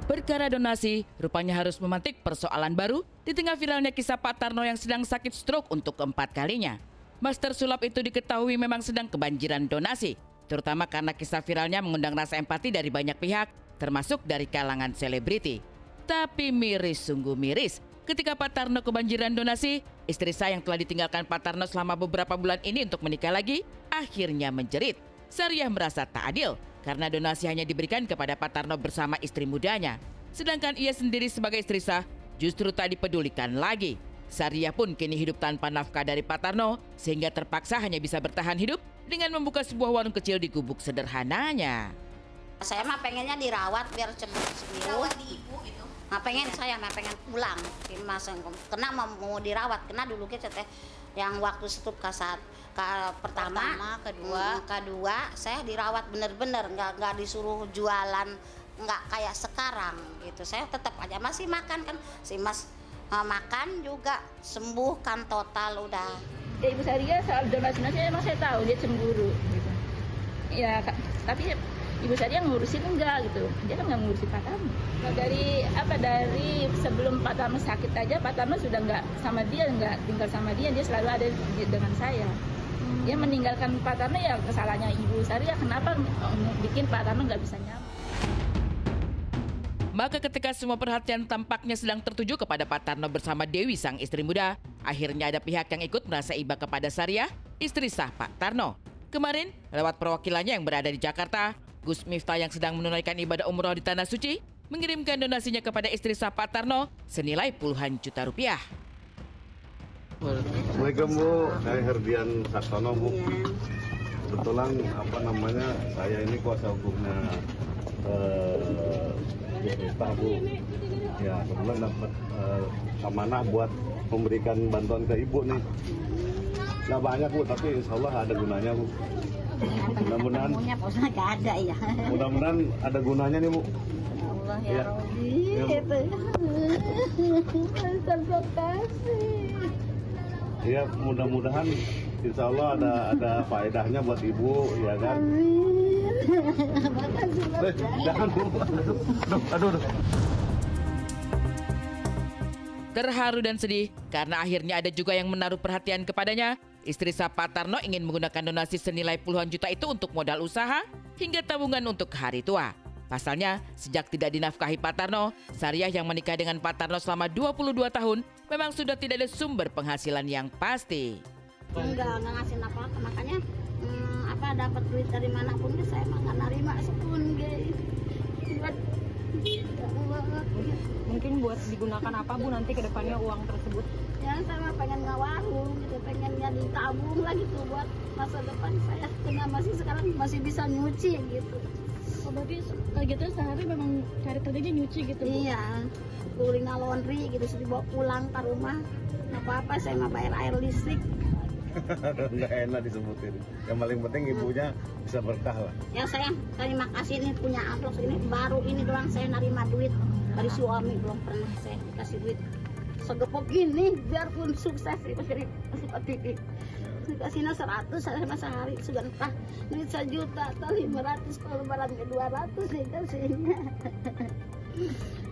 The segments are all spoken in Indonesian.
Perkara donasi rupanya harus memantik persoalan baru di tengah viralnya kisah Pak Tarno yang sedang sakit stroke untuk keempat kalinya. Master sulap itu diketahui memang sedang kebanjiran donasi, terutama karena kisah viralnya mengundang rasa empati dari banyak pihak, termasuk dari kalangan selebriti. Tapi miris sungguh miris, ketika Pak Tarno kebanjiran donasi, istri saya yang telah ditinggalkan Pak Tarno selama beberapa bulan ini untuk menikah lagi, akhirnya menjerit. Sariah merasa tak adil, karena donasi hanya diberikan kepada Pak Tarno bersama istri mudanya. Sedangkan ia sendiri sebagai istri sah justru tak dipedulikan lagi. Sariah pun kini hidup tanpa nafkah dari Pak Tarno, sehingga terpaksa hanya bisa bertahan hidup dengan membuka sebuah warung kecil di gubuk sederhananya. Saya mah pengennya dirawat biar sembuh. Dirawat di ibu itu. Nah, saya mah pengen pulang. Kena mau dirawat, kena dulu kita teh yang waktu stop kasat. Pertama, kedua saya dirawat bener-bener, nggak disuruh jualan, nggak kayak sekarang gitu. Saya tetap aja masih makan kan, si Mas makan juga sembuh kan total udah. Ya, Ibu Saria soal donasi emang saya tahu dia cemburu gitu. Ya tapi Ibu Saria ngurusin enggak gitu, dia kan nggak ngurusin Pak Tarno. Nah, dari sebelum Pak Tarno sakit aja, Pak Tarno sudah nggak sama dia, nggak tinggal sama dia selalu ada dengan saya. Dia meninggalkan Pak Tarno ya kesalahannya Ibu Saria, kenapa bikin Pak Tarno nggak bisa nyaman. Maka ketika semua perhatian tampaknya sedang tertuju kepada Pak Tarno bersama Dewi sang istri muda, akhirnya ada pihak yang ikut merasa iba kepada Sariah, istri sah Pak Tarno. Kemarin, lewat perwakilannya yang berada di Jakarta, Gus Miftah yang sedang menunaikan ibadah umroh di Tanah Suci, mengirimkan donasinya kepada istri sah Pak Tarno senilai puluhan juta rupiah. Assalamualaikum Bu, saya Herdian Saksono Bu. Kebetulan saya ini kuasa hukumnya Gus Miftah Bu. Ya kebetulan dapat amanah buat memberikan bantuan ke Ibu nih. Nggak banyak Bu, tapi insya Allah ada gunanya Bu. Mudah-mudahan ya. Mudah-mudahan ada gunanya nih Bu. Allah ya Rabbi. Terima kasih. Iya, mudah-mudahan insya Allah ada faedahnya buat Ibu, ya kan? Jangan Bu. Aduh. Terharu dan sedih karena akhirnya ada juga yang menaruh perhatian kepadanya. Istri sah Pak Tarno ingin menggunakan donasi senilai puluhan juta itu untuk modal usaha hingga tabungan untuk hari tua. Pasalnya, sejak tidak dinafkahi Pak Tarno, Sariah yang menikah dengan Pak Tarno selama 22 tahun memang sudah tidak ada sumber penghasilan yang pasti. Enggak ngasih apa-apa, makanya dapat duit dari manapun saya mah nggak nerima sepun guys. Mungkin buat digunakan apa Bu nanti ke depannya uang tersebut? Ya saya mah pengen warung gitu, pengennya ditabung lagi tuh buat masa depan saya. Karena sekarang masih bisa nyuci gitu. Oh, berarti kayak gitu sehari memang cari kerjanya nyuci gitu Bu? Iya, kuling laundry gitu, sudah dibawa pulang ke rumah. Apa-apa saya mah bayar air listrik. Nggak enak disebutin. Yang paling penting ibunya bisa berkah lah. Ya saya terima kasih nih punya amplop ini baru ini doang saya nerima duit dari suami, belum pernah saya dikasih duit segepok ini biarpun sukses masih seperti dikasihnya 100 saya masa hari sudah entah ini 1 juta atau 500 kalau lebarannya 200 dikasihnya.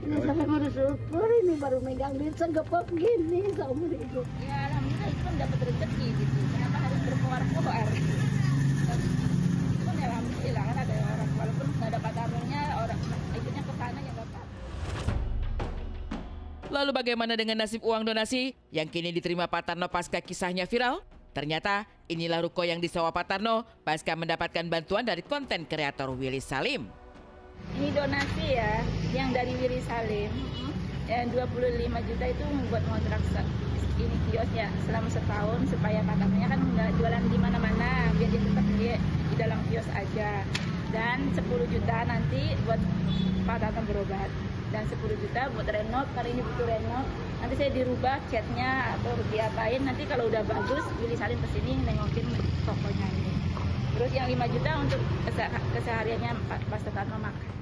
Ini sampai mau bersyukur ini baru megang duit segepok gini sama hidup. Ya alhamdulillah itu kan dapat rezeki gitu. Kenapa harus berkoar-koar? Kan ya alhamdulillah kan ada orang walaupun nggak ada Pak Tarnonya orang ikutnya ke sana ya Bapak. Lalu bagaimana dengan nasib uang donasi yang kini diterima Pak Tarno pasca kisahnya viral? Ternyata inilah ruko yang disewa Pak Tarno pasca mendapatkan bantuan dari konten kreator Willy Salim. Ini donasi ya, yang dari Willy Salim, yang 25 juta itu buat ngontrak ini kiosnya selama setahun supaya Pak Tarnonya kan nggak jualan di mana-mana, biar dia tetap di dalam kios aja. Dan 10 juta nanti buat Pak Tarno berobat. Dan 10 juta buat renov, kali ini butuh renov. Nanti saya dirubah catnya atau diapain, nanti kalau udah bagus Willy Salim kesini nengokin tokonya ini. Terus yang 5 juta untuk kesehariannya Pak Tarno makan.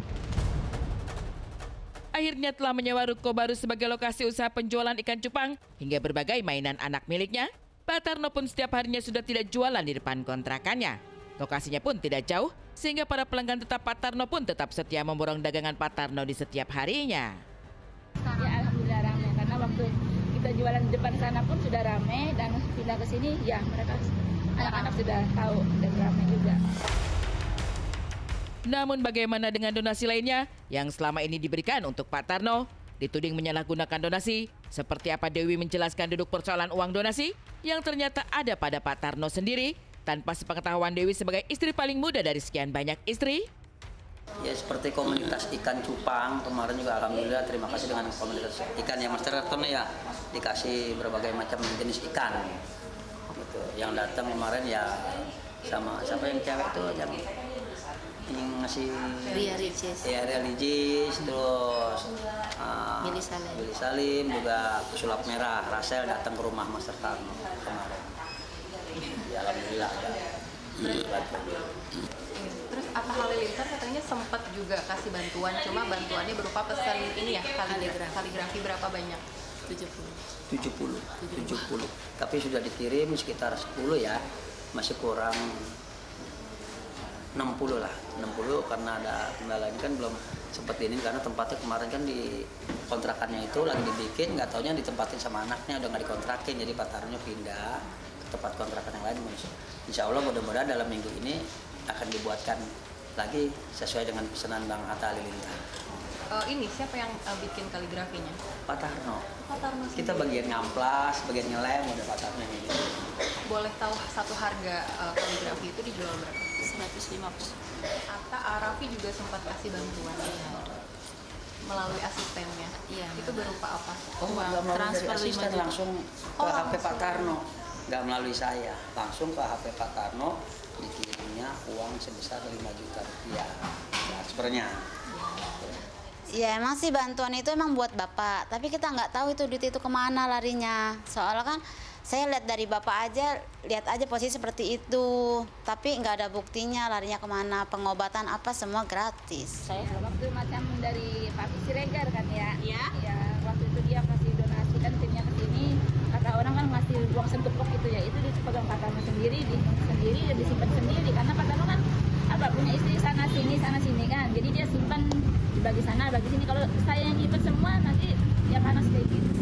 Akhirnya telah menyewa ruko baru sebagai lokasi usaha penjualan ikan cupang hingga berbagai mainan anak miliknya. Pak Tarno pun setiap harinya sudah tidak jualan di depan kontrakannya. Lokasinya pun tidak jauh, sehingga para pelanggan tetap Pak Tarno pun tetap setia memborong dagangan Pak Tarno di setiap harinya. Ya alhamdulillah ramai, karena waktu kita jualan di depan sana pun sudah ramai, dan pindah ke sini ya mereka anak-anak sudah tahu dan ramai juga. Namun bagaimana dengan donasi lainnya yang selama ini diberikan untuk Pak Tarno? Dituding menyalahgunakan donasi. Seperti apa Dewi menjelaskan duduk persoalan uang donasi yang ternyata ada pada Pak Tarno sendiri tanpa sepengetahuan Dewi sebagai istri paling muda dari sekian banyak istri. Ya seperti komunitas ikan cupang kemarin juga alhamdulillah terima kasih dengan komunitas ikan yang Master Tarno ya dikasih berbagai macam jenis ikan gitu. Yang datang kemarin ya sama siapa yang cewek itu yang ngasih Ria Ricis, terus Billy Salim juga pesulap merah Rasel datang ke rumah Master Tarno kemarin. Ya alhamdulillah ada. Terus Atta Halilintar katanya sempat juga kasih bantuan, cuma bantuannya berupa pesan ini ya, kaligrafi berapa banyak? 70. Tapi sudah dikirim sekitar 10 ya, masih kurang 60 lah, 60 karena ada kendala ini kan belum sempat ini karena tempatnya kemarin kan di kontrakannya itu lagi dibikin, nggak taunya ditempatin sama anaknya udah nggak dikontrakin, jadi Pak Tarno pindah ke tempat kontrakan yang lain. Insya Allah mudah-mudahan dalam minggu ini akan dibuatkan lagi sesuai dengan pesanan Bang Atta Halilintar. Ini siapa yang bikin kaligrafinya? Pak Tarno. Pak Tarno sendiri. Kita bagian ngamplas, bagian ngelem udah Pak Tarno yang ini. Boleh tahu satu harga kaligrafi itu dijual berapa? 150. Atta Arafi juga sempat kasih bantuan melalui asistennya. Iya. Itu berupa apa? Oh, nggak melalui Transfer asisten 5 juta. langsung ke HP Pak Tarno, nggak melalui saya, langsung ke HP Pak Tarno dikirimnya uang sebesar 5 juta rupiah transfernya. Ya emang sih bantuan itu emang buat bapak, tapi kita nggak tahu itu duit itu kemana larinya. Soalnya kan saya lihat dari bapak aja, lihat aja posisi seperti itu, tapi nggak ada buktinya larinya kemana, pengobatan apa semua gratis. Saya waktu macam dari Pak Siregar kan ya. Iya. Ya, waktu itu dia kasih donasi kan timnya ke sini. Kata orang kan ngasih uang sentupok gitu ya, itu dipegang Pak Tarno sendiri, dan disimpan sendiri karena Pak Tarno kan punya istri sana sini kan. Jadi dia simpan dibagi sana, bagi sini. Kalau saya yang nyimpen semua nanti ya panas kayak gitu.